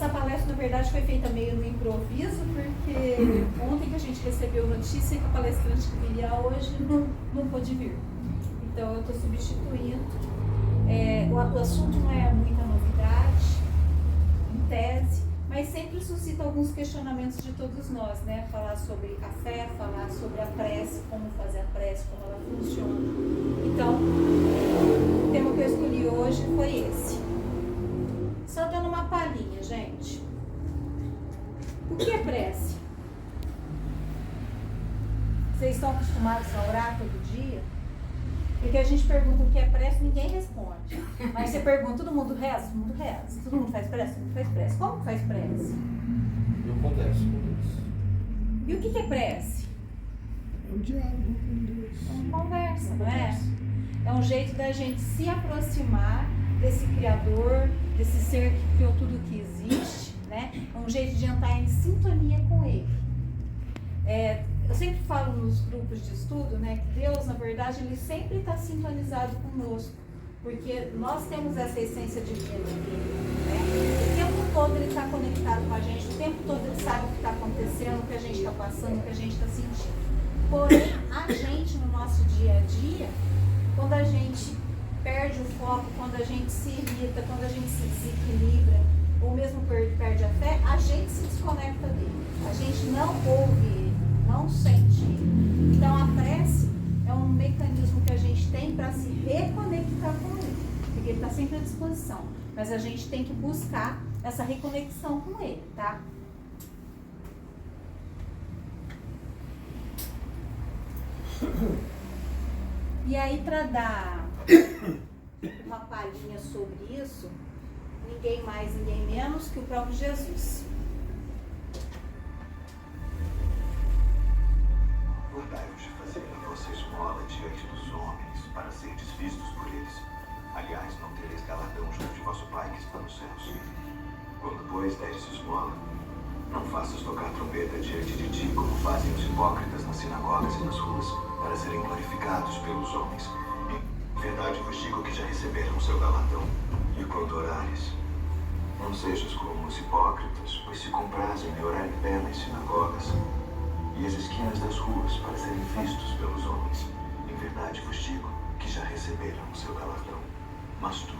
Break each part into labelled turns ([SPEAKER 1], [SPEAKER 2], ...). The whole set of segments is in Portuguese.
[SPEAKER 1] Essa palestra, na verdade, foi feita meio no improviso, porque ontem que a gente recebeu notícia que a palestrante que viria hoje não pôde vir. Então, eu estou substituindo. O assunto não é muita novidade, em tese, mas sempre suscita alguns questionamentos de todos nós, né? Falar sobre a fé, falar sobre a prece, como fazer a prece, como ela funciona. Então, o tema que eu escolhi hoje foi esse. Só dando uma palhinha, gente. O que é prece? Vocês estão acostumados a orar todo dia? Porque a gente pergunta o que é prece, ninguém responde. Mas você pergunta, todo mundo reza? Todo mundo reza. Todo mundo faz prece? Todo mundo faz prece. Como que faz prece?
[SPEAKER 2] Eu converso com Deus.
[SPEAKER 1] E o que é prece?
[SPEAKER 3] É um diálogo com Deus.
[SPEAKER 1] É uma conversa, não é? É um jeito da gente se aproximar desse Criador, desse ser que criou tudo que existe, né? É um jeito de entrar em sintonia com Ele. Eu sempre falo nos grupos de estudo, né, que Deus, na verdade, Ele sempre está sintonizado conosco, porque nós temos essa essência divina dele, né? O tempo todo Ele está conectado com a gente, o tempo todo Ele sabe o que está acontecendo, o que a gente está passando, o que a gente está sentindo. Porém, a gente, no nosso dia a dia, quando a gente perde o foco, quando a gente se irrita, quando a gente se desequilibra, ou mesmo perde a fé, a gente se desconecta dele. A gente não ouve ele, não sente ele. Então a prece é um mecanismo que a gente tem para se reconectar com ele, porque ele está sempre à disposição. Mas a gente tem que buscar essa reconexão com ele, tá? E aí, para dar uma palhinha sobre isso, ninguém mais, ninguém menos que o próprio Jesus.
[SPEAKER 4] Guardai-vos de fazer a vossa esmola diante dos homens, para serdes vistos por eles. Aliás, não tereis galardão junto de vosso Pai que está nos céus. Quando, pois, deres esmola, não faças tocar trombeta diante de ti, como fazem os hipócritas nas sinagogas e nas ruas, para serem glorificados pelos homens. Em verdade vos digo que já receberam o seu galardão. E quando orares, não sejas como os hipócritas, pois se comprazem em orar em pé nas sinagogas e as esquinas das ruas, para serem vistos pelos homens. Em verdade vos digo que já receberam o seu galardão. Mas tu,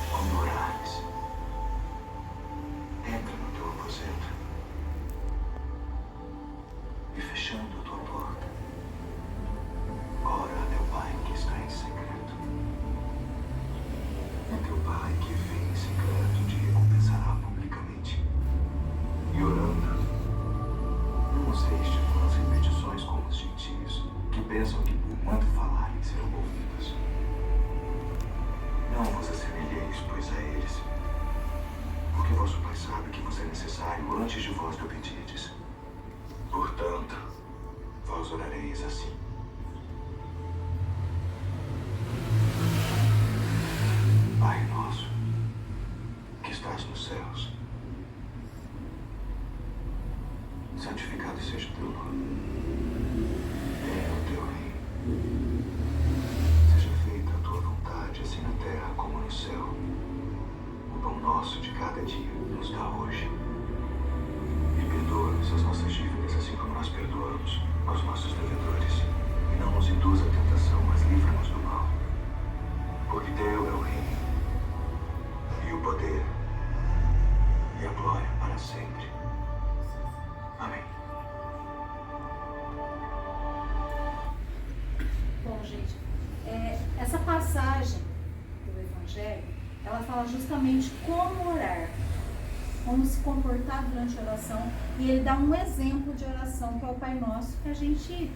[SPEAKER 4] quando orares, entra no teu aposento e, fechando a tua porta, ora a teu Pai que está em secreto. E teu Pai que vem em secreto te recompensará publicamente. E orando, não useis de vãs repetições como os gentios, que pensam que por quanto falarem serão ouvidos. Não vos assemelheis, pois, a eles, porque vosso Pai sabe que vos é necessário antes de vós lhe pedirdes. Portanto, vós orareis assim: Pai nosso, que estás nos céus, santificado seja o teu nome. Venha o teu reino. Seja feita a tua vontade, assim na terra como no céu. O pão nosso de cada dia nos dá hoje. E perdoa-nos as nossas dívidas, assim como nós perdoamos aos nossos devedores. E não nos induz à tentação, mas livra-nos do mal. Porque teu é o reino, e o poder, e a glória para sempre. Amém.
[SPEAKER 1] Bom, gente, essa passagem do Evangelho, ela fala justamente como orar, como se comportar durante a oração, e ele dá um exemplo de oração, que é o Pai Nosso, que a gente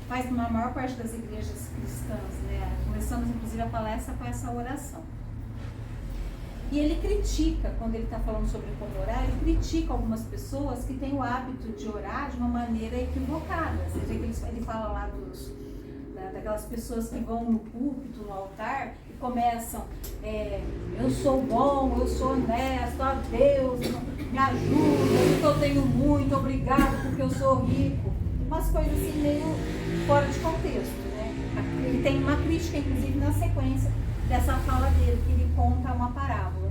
[SPEAKER 1] faz na maior parte das igrejas cristãs, né? Começamos, inclusive, a palestra com essa oração. E ele critica, quando ele está falando sobre como orar, ele critica algumas pessoas que têm o hábito de orar de uma maneira equivocada. Você vê que ele fala lá daquelas pessoas que vão no púlpito, no altar, e começam, eu sou bom, eu sou honesto, ó Deus, me ajuda, eu tenho muito, obrigado porque eu sou rico. Umas coisas assim meio fora de contexto, né? Ele tem uma crítica, inclusive, na sequência dessa fala dele, que ele conta uma parábola.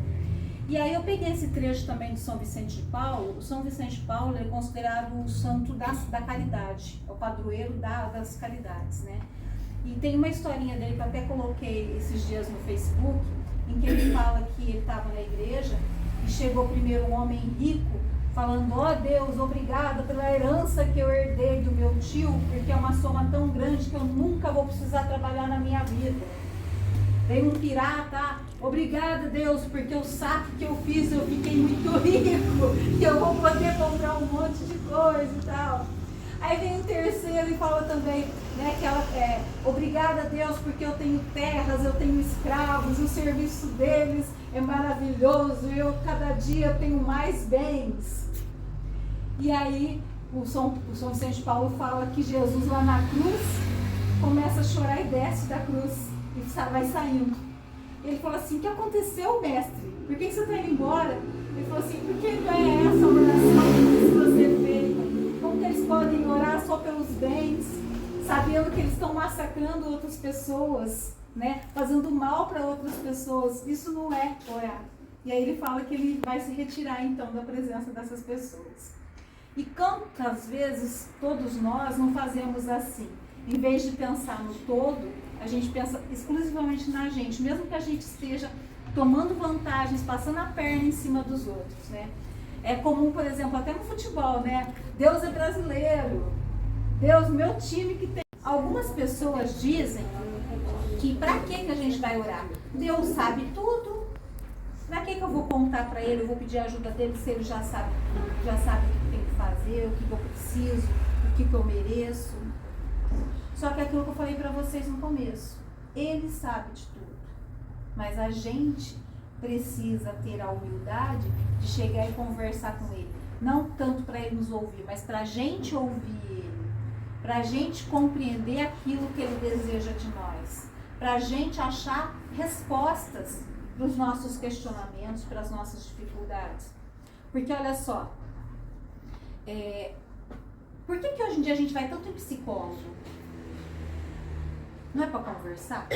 [SPEAKER 1] E aí eu peguei esse trecho também de São Vicente de Paulo. O São Vicente de Paulo é considerado o santo da caridade, é o padroeiro das caridades, né? E tem uma historinha dele que eu até coloquei esses dias no Facebook, em que ele fala que ele estava na igreja e chegou primeiro um homem rico falando: ó Deus, obrigada pela herança que eu herdei do meu tio, porque é uma soma tão grande que eu nunca vou precisar trabalhar na minha vida. Veio um pirata: obrigada Deus, porque o saque que eu fiz eu fiquei muito rico, que eu vou poder comprar um monte de coisa e tal. Aí vem um terceiro e fala também, né, que ela obrigada Deus, porque eu tenho terras, eu tenho escravos, o serviço deles é maravilhoso, eu cada dia tenho mais bens. E aí o São Vicente de Paulo fala que Jesus lá na cruz começa a chorar e desce da cruz e vai saindo. Ele falou assim: o que aconteceu, mestre? Por que você está indo embora? Ele falou assim: porque não é essa oração que você fez. Como que eles podem orar só pelos bens, sabendo que eles estão massacrando outras pessoas, né? Fazendo mal para outras pessoas? Isso não é orar. E aí ele fala que ele vai se retirar então da presença dessas pessoas. E quantas vezes todos nós não fazemos assim? Em vez de pensar no todo, a gente pensa exclusivamente na gente, mesmo que a gente esteja tomando vantagens, passando a perna em cima dos outros, né? É comum, por exemplo, até no futebol, né? Deus é brasileiro, Deus, meu time que tem. Algumas pessoas dizem que pra que a gente vai orar? Deus sabe tudo. Pra que eu vou contar pra ele, eu vou pedir ajuda dele se ele já sabe o que tem que fazer, o que eu preciso, o que eu mereço? Só que é aquilo que eu falei pra vocês no começo, ele sabe de tudo, mas a gente precisa ter a humildade de chegar e conversar com ele, não tanto para ele nos ouvir, mas para a gente ouvir ele, para a gente compreender aquilo que ele deseja de nós, para a gente achar respostas para os nossos questionamentos, para as nossas dificuldades. Porque olha só, por que hoje em dia a gente vai tanto em psicólogo? Não é para conversar?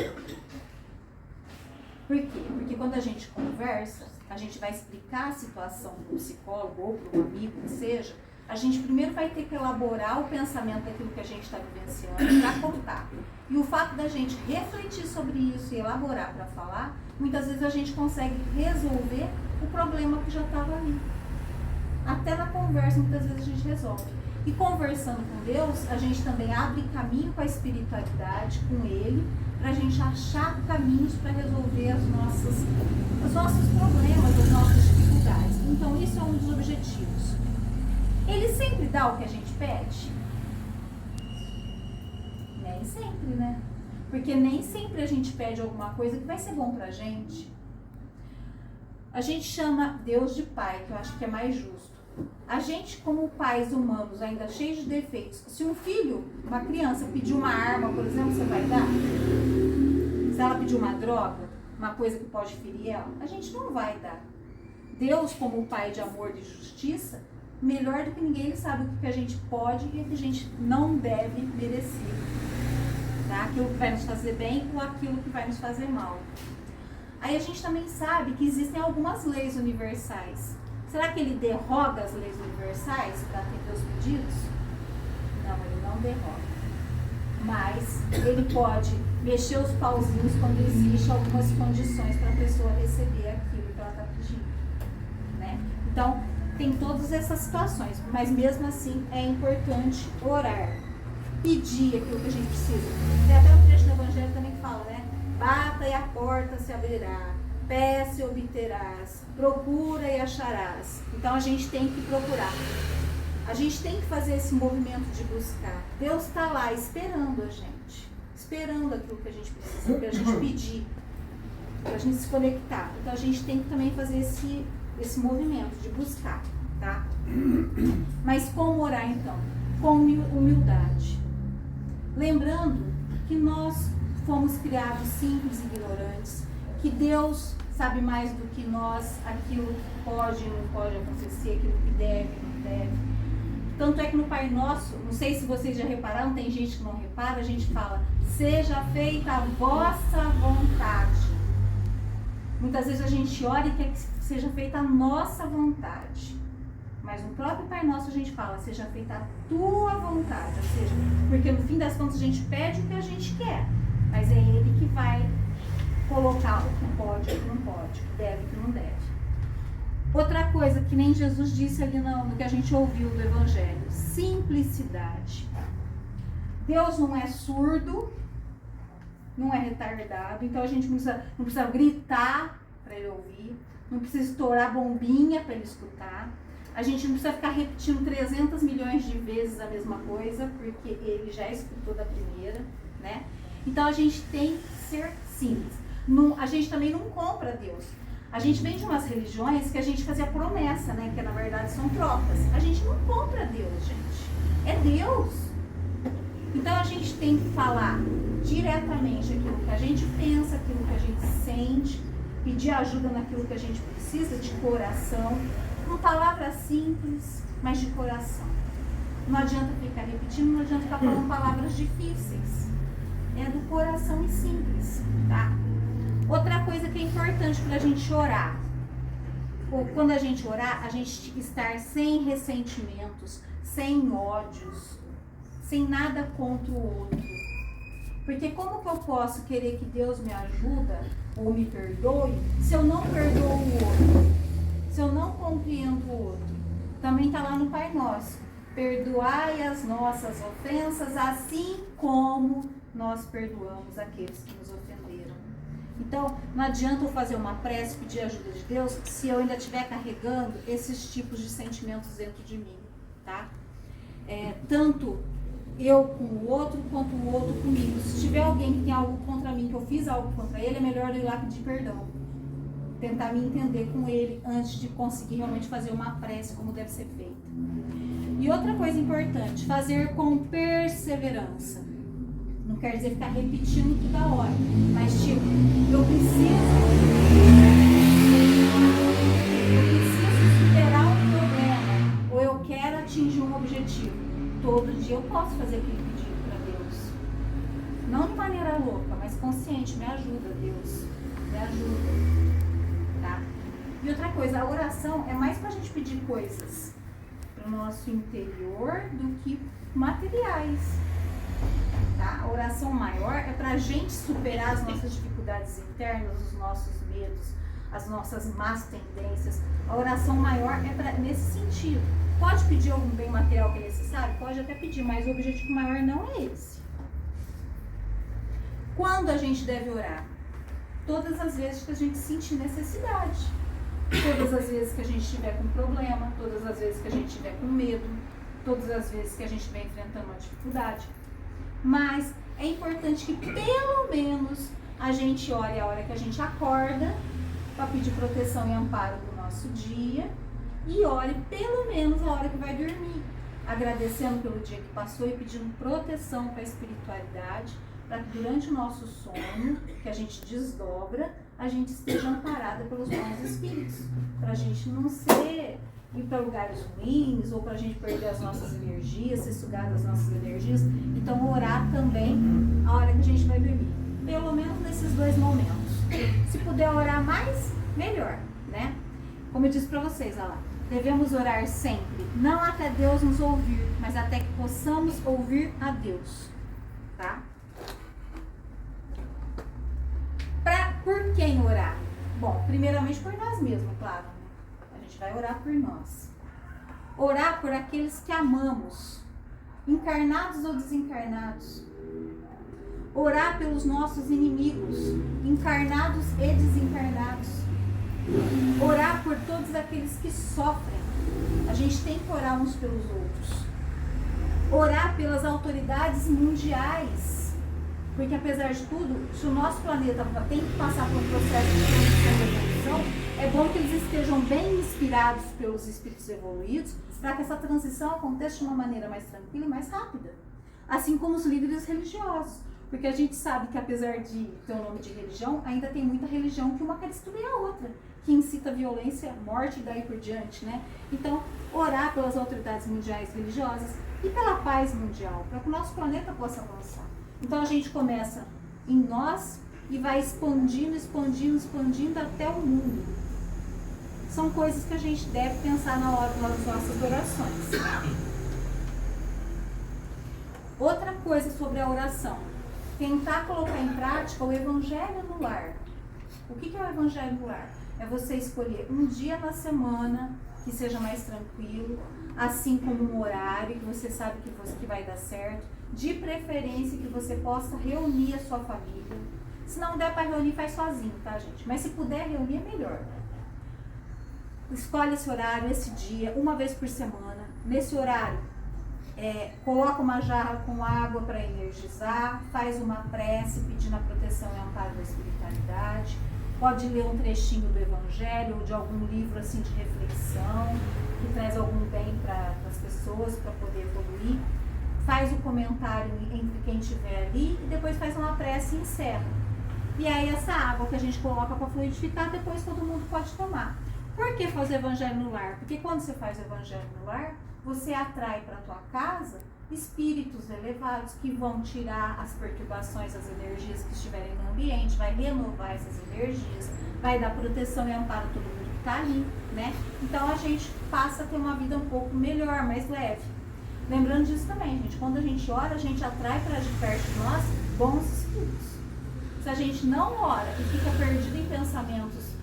[SPEAKER 1] Por quê? Porque quando a gente conversa, a gente vai explicar a situação para o psicólogo ou para um amigo que seja, a gente primeiro vai ter que elaborar o pensamento daquilo que a gente está vivenciando para contar. E o fato da gente refletir sobre isso e elaborar para falar, muitas vezes a gente consegue resolver o problema que já estava ali. Até na conversa, muitas vezes a gente resolve. E conversando com Deus, a gente também abre caminho com a espiritualidade, com Ele, para a gente achar caminhos para resolver os nossos problemas, as nossas dificuldades. Então, isso é um dos objetivos. Ele sempre dá o que a gente pede? Nem sempre, né? Porque nem sempre a gente pede alguma coisa que vai ser bom pra gente. A gente chama Deus de Pai, que eu acho que é mais justo. A gente, como pais humanos, ainda cheios de defeitos, se um filho, uma criança, pedir uma arma, por exemplo, você vai dar? Se ela pedir uma droga, uma coisa que pode ferir ela, a gente não vai dar. Deus, como Pai de amor e de justiça, melhor do que ninguém, Ele sabe o que a gente pode e o que a gente não deve merecer. Tá? Aquilo que vai nos fazer bem ou aquilo que vai nos fazer mal. Aí a gente também sabe que existem algumas leis universais. Será que ele derroga as leis universais para atender os pedidos? Não, ele não derroga. Mas ele pode mexer os pauzinhos quando existem algumas condições para a pessoa receber aquilo que ela está pedindo. Né? Então, tem todas essas situações, mas mesmo assim é importante orar, pedir aquilo que a gente precisa. Tem até um trecho do Evangelho também que fala, né? Bata e a porta se abrirá, peça e obterás, procura e acharás. Então a gente tem que procurar. A gente tem que fazer esse movimento de buscar. Deus está lá esperando a gente, esperando aquilo que a gente precisa, para a gente pedir, para a gente se conectar. Então a gente tem que também fazer esse movimento de buscar, tá? Mas como orar então? Com humildade. Lembrando que nós fomos criados simples e ignorantes, que Deus sabe mais do que nós aquilo que pode e não pode acontecer, aquilo que deve e não deve. Tanto é que no Pai Nosso, não sei se vocês já repararam, tem gente que não repara, a gente fala, seja feita a vossa vontade. Muitas vezes a gente ora e quer que seja feita a nossa vontade. Mas no próprio Pai Nosso a gente fala, seja feita a tua vontade. Ou seja, porque no fim das contas a gente pede o que a gente quer. Mas é Ele que vai colocar o que pode e o que não pode, o que deve e o que não deve. Outra coisa que nem Jesus disse ali no que a gente ouviu do Evangelho, simplicidade. Deus não é surdo, não é retardado, então a gente não precisa gritar para Ele ouvir, não precisa estourar bombinha para Ele escutar, a gente não precisa ficar repetindo 300 milhões de vezes a mesma coisa, porque Ele já escutou da primeira, né? Então a gente tem que ser simples. A gente também não compra Deus. A gente vem de umas religiões que a gente fazia promessa, né? Que na verdade são trocas. A gente não compra Deus, gente. É Deus. Então a gente tem que falar diretamente aquilo que a gente pensa, aquilo que a gente sente, pedir ajuda naquilo que a gente precisa de coração, com palavras simples, mas de coração. Não adianta ficar repetindo, não adianta ficar falando palavras difíceis. É do coração e simples, tá? Outra coisa que é importante para a gente orar, ou quando a gente orar, a gente estar sem ressentimentos, sem ódios, sem nada contra o outro. Porque como que eu posso querer que Deus me ajuda ou me perdoe se eu não perdoo o outro? Se eu não compreendo o outro? Também está lá no Pai Nosso. Perdoai as nossas ofensas, assim como nós perdoamos aqueles que nos ofenderam. Então, não adianta eu fazer uma prece, pedir ajuda de Deus, se eu ainda estiver carregando esses tipos de sentimentos dentro de mim, tá? Tanto eu com o outro, quanto o outro comigo. Se tiver alguém que tem algo contra mim, que eu fiz algo contra ele, é melhor eu ir lá pedir perdão. Tentar me entender com ele antes de conseguir realmente fazer uma prece como deve ser feita. E outra coisa importante, fazer com perseverança. Não quer dizer ficar repetindo toda hora, mas tipo, eu preciso superar um problema, ou eu quero atingir um objetivo. Todo dia eu posso fazer aquele pedido para Deus. Não de maneira louca, mas consciente. Me ajuda, Deus. Me ajuda. Tá? E outra coisa, a oração é mais para a gente pedir coisas para o nosso interior do que materiais. Tá? A oração maior é para a gente superar as nossas dificuldades internas, os nossos medos, as nossas más tendências. A oração maior é nesse sentido. Pode pedir algum bem material que é necessário? Pode até pedir, mas o objetivo maior não é esse. Quando a gente deve orar? Todas as vezes que a gente sentir necessidade. Todas as vezes que a gente estiver com problema, todas as vezes que a gente estiver com medo, todas as vezes que a gente estiver enfrentando uma dificuldade. Mas é importante que pelo menos a gente ore a hora que a gente acorda, para pedir proteção e amparo do nosso dia, e ore pelo menos a hora que vai dormir, agradecendo pelo dia que passou e pedindo proteção para a espiritualidade, para que durante o nosso sono, que a gente desdobra, a gente esteja amparada pelos bons espíritos, para a gente não ir para lugares ruins, ou para a gente perder as nossas energias, ser sugada das nossas energias. Então orar também a hora que a gente vai dormir, pelo menos nesses 2 momentos. Se puder orar mais, melhor, né? Como eu disse para vocês, olha lá, devemos orar sempre, não até Deus nos ouvir, mas até que possamos ouvir a Deus, tá? Por quem orar? Bom, primeiramente por nós mesmos, claro, né? A gente vai orar por nós. Orar por aqueles que amamos, encarnados ou desencarnados. Orar pelos nossos inimigos, encarnados e desencarnados. Orar por todos aqueles que sofrem. A gente tem que orar uns pelos outros. Orar pelas autoridades mundiais. Porque apesar de tudo, se o nosso planeta tem que passar por um processo de transição e evolução, é bom que eles estejam bem inspirados pelos espíritos evoluídos, para que essa transição aconteça de uma maneira mais tranquila e mais rápida. Assim como os líderes religiosos. Porque a gente sabe que apesar de ter o nome de religião, ainda tem muita religião que uma quer destruir a outra, que incita violência, morte e daí por diante, né? Então, orar pelas autoridades mundiais religiosas e pela paz mundial, para que o nosso planeta possa avançar. Então a gente começa em nós, e vai expandindo, expandindo, expandindo até o mundo. São coisas que a gente deve pensar na hora das nossas orações. Outra coisa sobre a oração, tentar colocar em prática o evangelho no lar. O que é o evangelho no lar? É você escolher um dia na semana que seja mais tranquilo, assim como um horário que você sabe que vai dar certo, de preferência que você possa reunir a sua família. Se não der para reunir, faz sozinho, tá, gente? Mas se puder reunir, é melhor. Escolhe esse horário, esse dia, uma vez por semana. Nesse horário, coloca uma jarra com água para energizar, faz uma prece pedindo a proteção e amparo da espiritualidade. Pode ler um trechinho do Evangelho ou de algum livro assim de reflexão, que traz algum bem para as pessoas, para poder evoluir. Faz o comentário entre quem estiver ali e depois faz uma prece e encerra. E aí essa água que a gente coloca para fluidificar, depois todo mundo pode tomar. Por que fazer o Evangelho no lar? Porque quando você faz o Evangelho no lar, você atrai para a tua casa espíritos elevados que vão tirar as perturbações, as energias que estiverem no ambiente, vai renovar essas energias, vai dar proteção e amparo a todo mundo que está ali, né? Então a gente passa a ter uma vida um pouco melhor, mais leve. Lembrando disso também, gente, quando a gente ora, a gente atrai para perto de nós bons espíritos. Se a gente não ora e fica perdido em pensamentos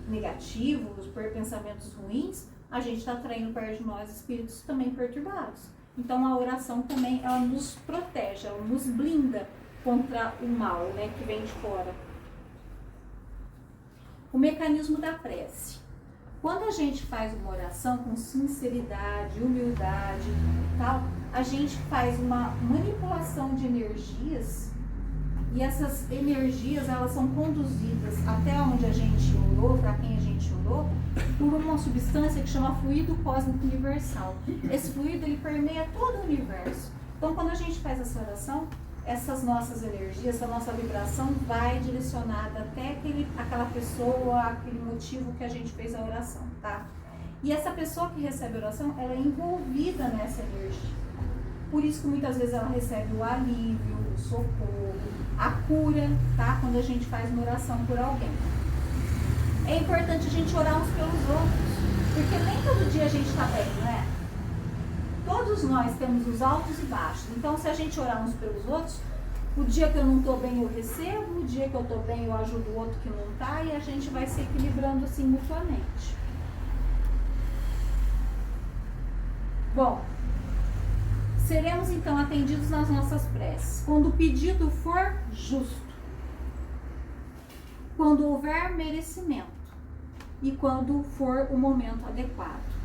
[SPEAKER 1] negativos, por pensamentos ruins, a gente está atraindo perto de nós espíritos também perturbados. Então a oração também, ela nos protege, ela nos blinda contra o mal, né, que vem de fora. O mecanismo da prece. Quando a gente faz uma oração com sinceridade, humildade e tal, a gente faz uma manipulação de energias e essas energias, elas são conduzidas até onde a gente orou, para quem a gente orou, por uma substância que chama fluido cósmico universal. Esse fluido, ele permeia todo o universo. Então, quando a gente faz essa oração, essas nossas energias, essa nossa vibração vai direcionada até aquela pessoa, aquele motivo que a gente fez a oração, tá? E essa pessoa que recebe a oração, ela é envolvida nessa energia. Por isso que muitas vezes ela recebe o alívio, o socorro, a cura, tá? Quando a gente faz uma oração por alguém. É importante a gente orar uns pelos outros, porque nem todo dia a gente está bem, não é? Todos nós temos os altos e baixos. Então, se a gente orar uns pelos outros, o dia que eu não estou bem eu recebo, o dia que eu estou bem eu ajudo o outro que não está, e a gente vai se equilibrando assim mutuamente. Bom, seremos então atendidos nas nossas preces quando o pedido for justo, quando houver merecimento e quando for o momento adequado.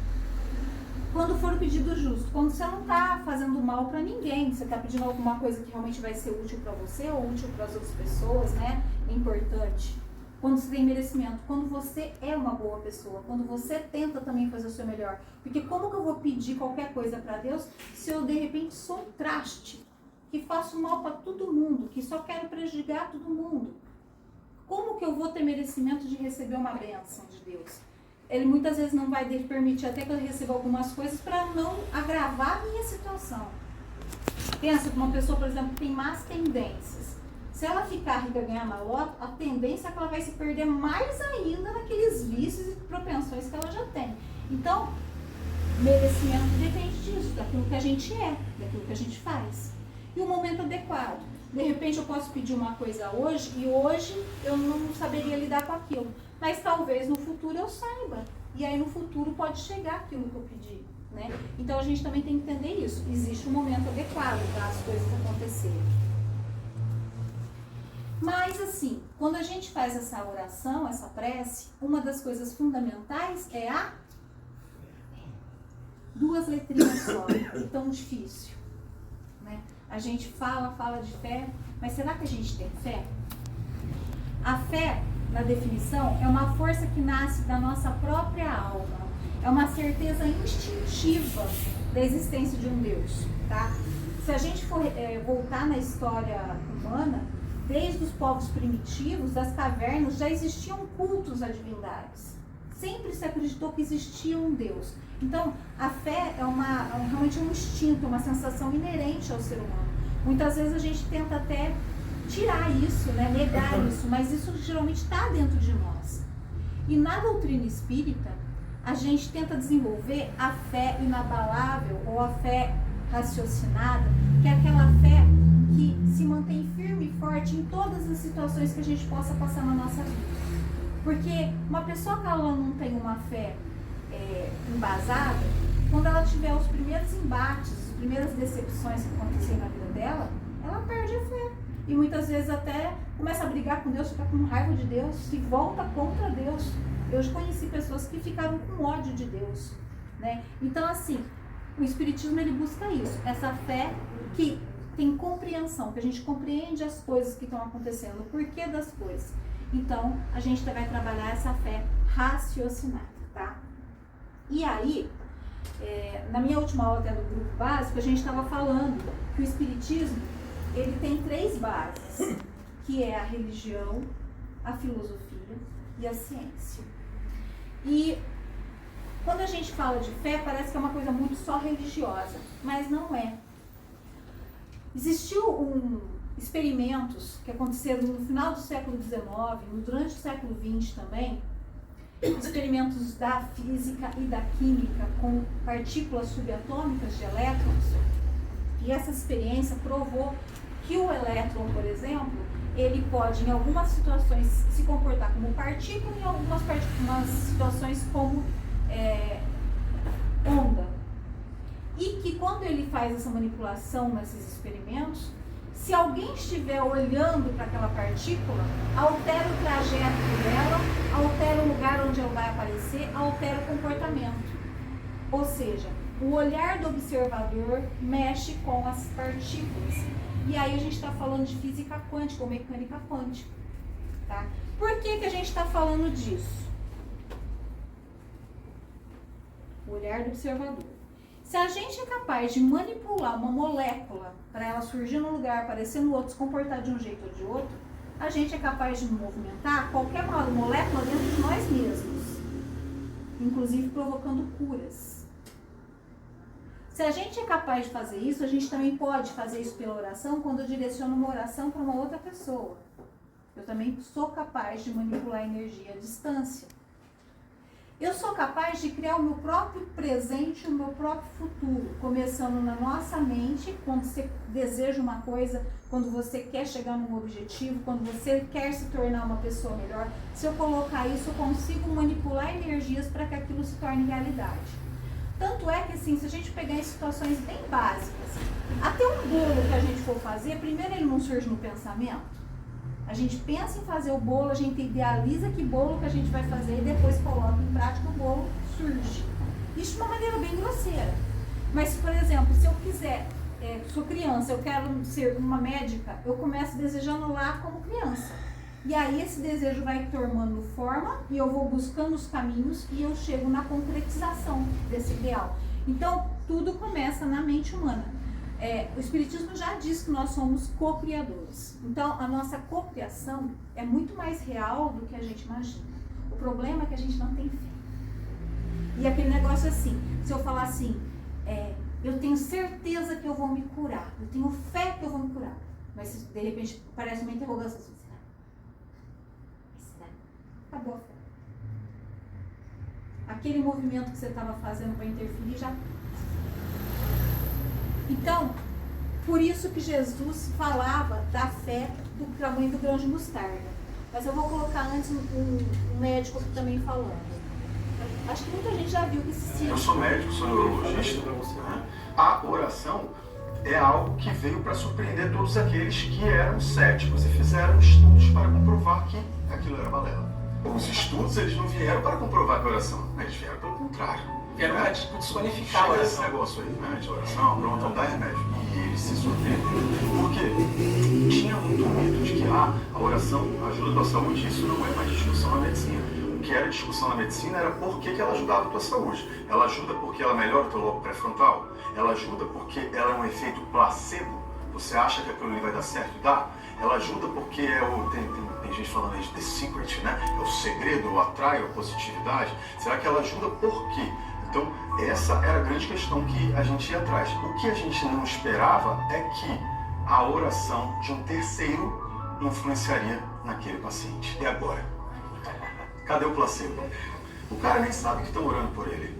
[SPEAKER 1] Quando for o pedido justo, quando você não está fazendo mal para ninguém, você está pedindo alguma coisa que realmente vai ser útil para você ou útil para as outras pessoas, né? É importante. Quando você tem merecimento, quando você é uma boa pessoa, quando você tenta também fazer o seu melhor. Porque como que eu vou pedir qualquer coisa para Deus se eu de repente sou um traste, que faço mal para todo mundo, que só quero prejudicar todo mundo? Como que eu vou ter merecimento de receber uma bênção de Deus? Ele muitas vezes não vai permitir até que eu receba algumas coisas para não agravar a minha situação. Pensa que uma pessoa, por exemplo, que tem más tendências. Se ela ficar rica e ganhar na loto, a tendência é que ela vai se perder mais ainda naqueles vícios e propensões que ela já tem. Então, merecimento depende disso, daquilo que a gente é, daquilo que a gente faz. E o momento adequado. De repente eu posso pedir uma coisa hoje e hoje eu não saberia lidar com aquilo. Mas talvez no futuro eu saiba. E aí no futuro pode chegar aquilo que eu pedi, né? Então a gente também tem que entender isso. Existe um momento adequado para as coisas acontecerem. Mas assim, quando a gente faz essa oração, essa prece, uma das coisas fundamentais é a 2 letrinhas só. É tão difícil, né? A gente fala de fé, mas será que a gente tem fé? A fé, na definição, é uma força que nasce da nossa própria alma. É uma certeza instintiva da existência de um Deus, tá? Se a gente for voltar na história humana, desde os povos primitivos, das cavernas, já existiam cultos a divindades. Sempre se acreditou que existia um Deus. Então, a fé é realmente um instinto, uma sensação inerente ao ser humano. Muitas vezes a gente tenta até tirar isso, né? Negar isso, mas isso geralmente está dentro de nós. E na doutrina espírita, a gente tenta desenvolver a fé inabalável ou a fé raciocinada, que é aquela fé que se mantém firme e forte em todas as situações que a gente possa passar na nossa vida. Porque uma pessoa que ela não tem uma fé embasada, quando ela tiver os primeiros embates, as primeiras decepções que acontecerem na vida dela, ela perde a fé. E muitas vezes até começa a brigar com Deus, fica com raiva de Deus, se volta contra Deus. Eu já conheci pessoas que ficaram com ódio de Deus, né? Então, assim, o Espiritismo, ele busca isso, essa fé que tem compreensão, que a gente compreende as coisas que estão acontecendo, o porquê das coisas. Então, a gente vai trabalhar essa fé raciocinada, tá? E aí, na minha última aula até do grupo básico, a gente estava falando que o Espiritismo, ele tem 3 bases, que é a religião, a filosofia e a ciência. E quando a gente fala de fé, parece que é uma coisa muito só religiosa, mas não é. Existiu experimentos que aconteceram no final do século XIX, durante o século XX também, experimentos da física e da química com partículas subatômicas de elétrons, e essa experiência provou que o elétron, por exemplo, ele pode em algumas situações se comportar como partícula e em algumas situações como onda. E que quando ele faz essa manipulação nesses experimentos, se alguém estiver olhando para aquela partícula, altera o trajeto dela, altera o lugar onde ela vai aparecer, altera o comportamento. Ou seja, o olhar do observador mexe com as partículas. E aí a gente está falando de física quântica ou mecânica quântica. Tá? Por que a gente está falando disso? O olhar do observador. Se a gente é capaz de manipular uma molécula para ela surgir num lugar, aparecer no outro, se comportar de um jeito ou de outro, a gente é capaz de movimentar qualquer molécula dentro de nós mesmos, inclusive provocando curas. Se a gente é capaz de fazer isso, a gente também pode fazer isso pela oração quando eu direciono uma oração para uma outra pessoa. Eu também sou capaz de manipular a energia à distância. Eu sou capaz de criar o meu próprio presente, o meu próprio futuro, começando na nossa mente, quando você deseja uma coisa, quando você quer chegar num objetivo, quando você quer se tornar uma pessoa melhor. Se eu colocar isso, eu consigo manipular energias para que aquilo se torne realidade. Tanto é que, assim, se a gente pegar em situações bem básicas, até um bolo que a gente for fazer, primeiro ele não surge no pensamento. A gente pensa em fazer o bolo, a gente idealiza que bolo que a gente vai fazer e depois coloca em prática, o bolo surge. Isso de uma maneira bem grosseira. Mas, por exemplo, se eu quiser, sou criança, eu quero ser uma médica, eu começo desejando lá como criança. E aí esse desejo vai tomando forma e eu vou buscando os caminhos e eu chego na concretização desse ideal. Então, tudo começa na mente humana. O Espiritismo já diz que nós somos co-criadores. Então, a nossa co-criação é muito mais real do que a gente imagina. O problema é que a gente não tem fé. E aquele negócio assim, se eu falar assim, eu tenho certeza que eu vou me curar, eu tenho fé que eu vou me curar, mas de repente parece uma interrogação assim, será? Acabou a fé. Aquele movimento que você estava fazendo para interferir já... Então, por isso que Jesus falava da fé do tamanho do grão de mostarda. Mas eu vou colocar antes um médico aqui também falando. Acho que muita gente já viu que esse...
[SPEAKER 5] Eu sou médico, sou neurologista. A oração é algo que veio para surpreender todos aqueles que eram céticos e fizeram estudos para comprovar que aquilo era balela. Os estudos, eles não vieram para comprovar que a oração, eles vieram pelo contrário.
[SPEAKER 6] Vieram para desqualificar a oração.
[SPEAKER 5] Esse negócio aí, né, de oração, pronto, dá remédio. E eles se surpreendem. Por quê? Tinha muito mito de que a oração ajuda a tua saúde, isso não é mais discussão na medicina. O que era discussão na medicina era por que ela ajudava a tua saúde. Ela ajuda porque ela melhora o teu lobo pré-frontal. Ela ajuda porque ela é um efeito placebo. Você acha que aquilo ali vai dar certo e dá? Ela ajuda porque tem gente falando aí de The Secret, né? É o segredo, o atrai a positividade. Será que ela ajuda por quê? Então, essa era a grande questão que a gente ia atrás. O que a gente não esperava é que a oração de um terceiro influenciaria naquele paciente. E agora? Cadê o placebo? O cara nem sabe que estão orando por ele.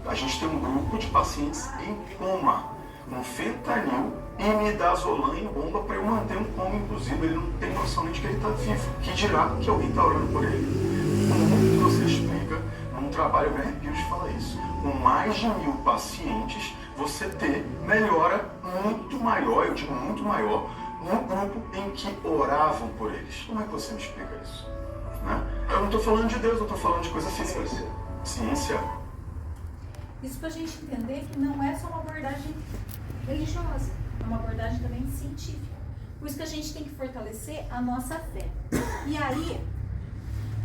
[SPEAKER 5] A gente tem um grupo de pacientes em coma, com fentanil e midazolam em bomba para eu manter um coma. Inclusive, ele não tem noção nem de que ele está vivo. Que dirá que alguém está orando por ele. Como que você explica, num trabalho, eu me arrepio de falar isso, com mais de 1000 pacientes, você ter melhora muito maior, eu digo muito maior, no grupo em que oravam por eles. Como é que você me explica isso? Né? Eu não estou falando de Deus, eu estou falando de coisa física. Ciência.
[SPEAKER 1] Isso para a gente entender que não é só uma abordagem religiosa, é uma abordagem também científica. Por isso que a gente tem que fortalecer a nossa fé. E aí,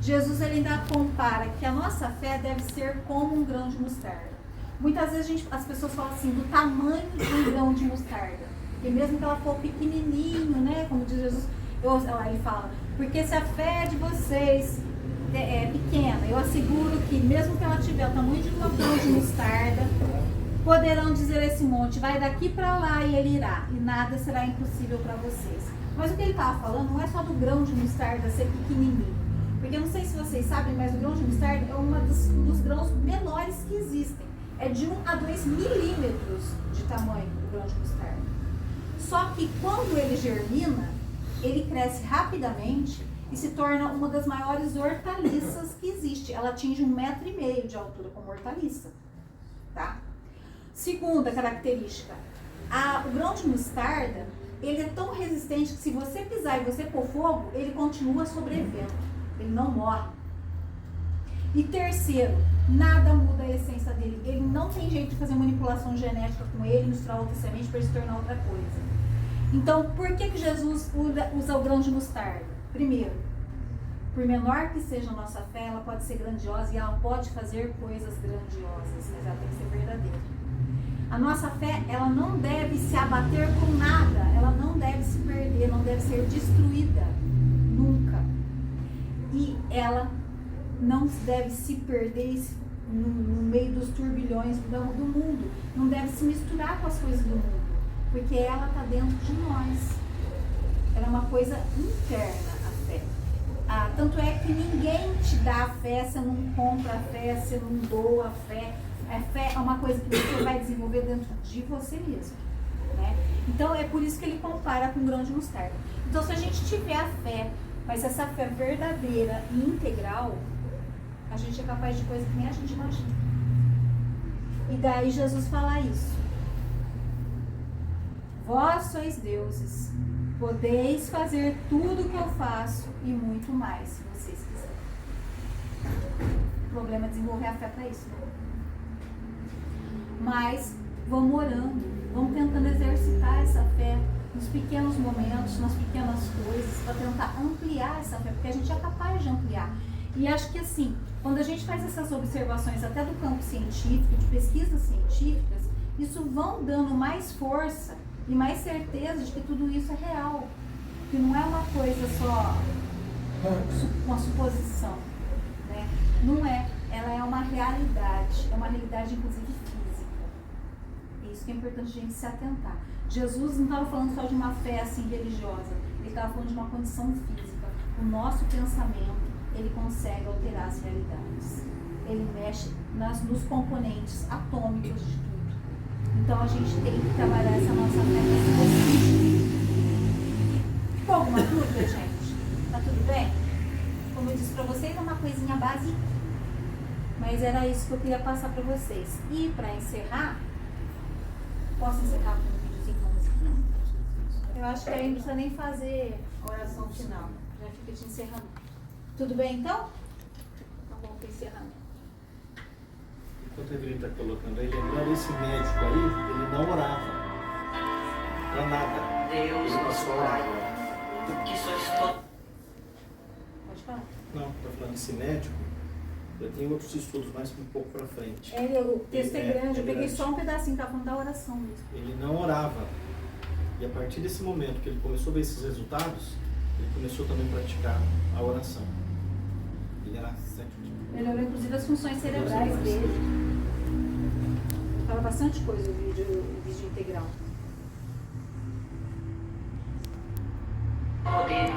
[SPEAKER 1] Jesus ele ainda compara que a nossa fé deve ser como um grão de mostarda. Muitas vezes as pessoas falam assim, do tamanho de um grão de mostarda. E mesmo que ela for pequenininho, né, como diz Jesus, ele fala, porque se a fé de vocês é pequena, eu asseguro que mesmo que ela tiver o tamanho de uma grão de mostarda, poderão dizer esse monte, vai daqui para lá e ele irá, e nada será impossível para vocês. Mas o que ele estava falando não é só do grão de mostarda ser pequenininho, porque eu não sei se vocês sabem, mas o grão de mostarda é um dos grãos menores que existem. É de 1 a 2 milímetros de tamanho o grão de mostarda. Só que quando ele germina, ele cresce rapidamente e se torna uma das maiores hortaliças que existe. Ela atinge 1,5 metro de altura como hortaliça. Tá? Segunda característica, o grão de mostarda, ele é tão resistente que se você pisar e você pôr fogo, ele continua sobrevivendo. Ele não morre. E terceiro, nada muda a essência dele. Ele não tem jeito de fazer manipulação genética com ele, misturar outra semente para ele se tornar outra coisa. Então, por que Jesus usa o grão de mostarda? Primeiro, por menor que seja a nossa fé, ela pode ser grandiosa e ela pode fazer coisas grandiosas, mas ela tem que ser verdadeira. A nossa fé, ela não deve se abater com nada, ela não deve se perder, não deve ser destruída, nunca. E ela não deve se perder no meio dos turbilhões do mundo, não deve se misturar com as coisas do mundo, porque ela está dentro de nós. Ela é uma coisa interna, a fé. Tanto é que ninguém te dá a fé, você não compra a fé, você não doa a fé. A fé é uma coisa que você vai desenvolver dentro de você mesmo. Né? Então é por isso que ele compara com um grão de mostarda. Então se a gente tiver a fé, mas essa fé verdadeira e integral, a gente é capaz de coisa que nem a gente imagina. E daí Jesus fala isso. Vós sois deuses, podeis fazer tudo o que eu faço e muito mais, se vocês quiserem. O problema é desenvolver a fé para isso, né? Mas vamos orando, vamos tentando exercitar essa fé nos pequenos momentos, nas pequenas coisas, para tentar ampliar essa fé, porque a gente é capaz de ampliar. E acho que assim, quando a gente faz essas observações até do campo científico, de pesquisas científicas, isso vão dando mais força e mais certeza de que tudo isso é real. Que não é uma coisa só, uma suposição. Né? Não é. Ela é uma realidade. É uma realidade, inclusive, física. É isso que é importante a gente se atentar. Jesus não estava falando só de uma fé assim religiosa. Ele estava falando de uma condição física. O nosso pensamento, ele consegue alterar as realidades. Ele mexe nos componentes atômicos de tudo. Então a gente tem que trabalhar essa nossa fé nesse sentido. Ficou alguma dúvida, gente? Tá tudo bem? Como eu disse pra vocês, é uma coisinha básica. Mas era isso que eu queria passar pra vocês. E pra encerrar, posso encerrar com um videozinho com a musiquinha? Eu acho que aí não precisa nem fazer a oração final. Já fica de encerramento. Tudo bem então? Então vamos pro encerramento.
[SPEAKER 2] Enquanto a Evelyn está colocando aí, lembrando esse médico aí, ele não orava para nada.
[SPEAKER 6] Deus,
[SPEAKER 2] ele
[SPEAKER 6] nosso
[SPEAKER 2] passou a
[SPEAKER 6] Pai,
[SPEAKER 2] orar.
[SPEAKER 6] que sois todo.
[SPEAKER 1] Pode falar.
[SPEAKER 2] Não, estou falando desse médico, eu tenho outros estudos mais um pouco para frente.
[SPEAKER 1] O texto é grande, eu peguei
[SPEAKER 2] grande.
[SPEAKER 1] só um pedacinho, tá falando da oração mesmo.
[SPEAKER 2] Ele não orava. E a partir desse momento que ele começou a ver esses resultados, ele começou também a praticar a oração. Ele era certo.
[SPEAKER 1] Melhorou inclusive as funções cerebrais dele. Fala bastante coisa o vídeo integral.
[SPEAKER 6] Poder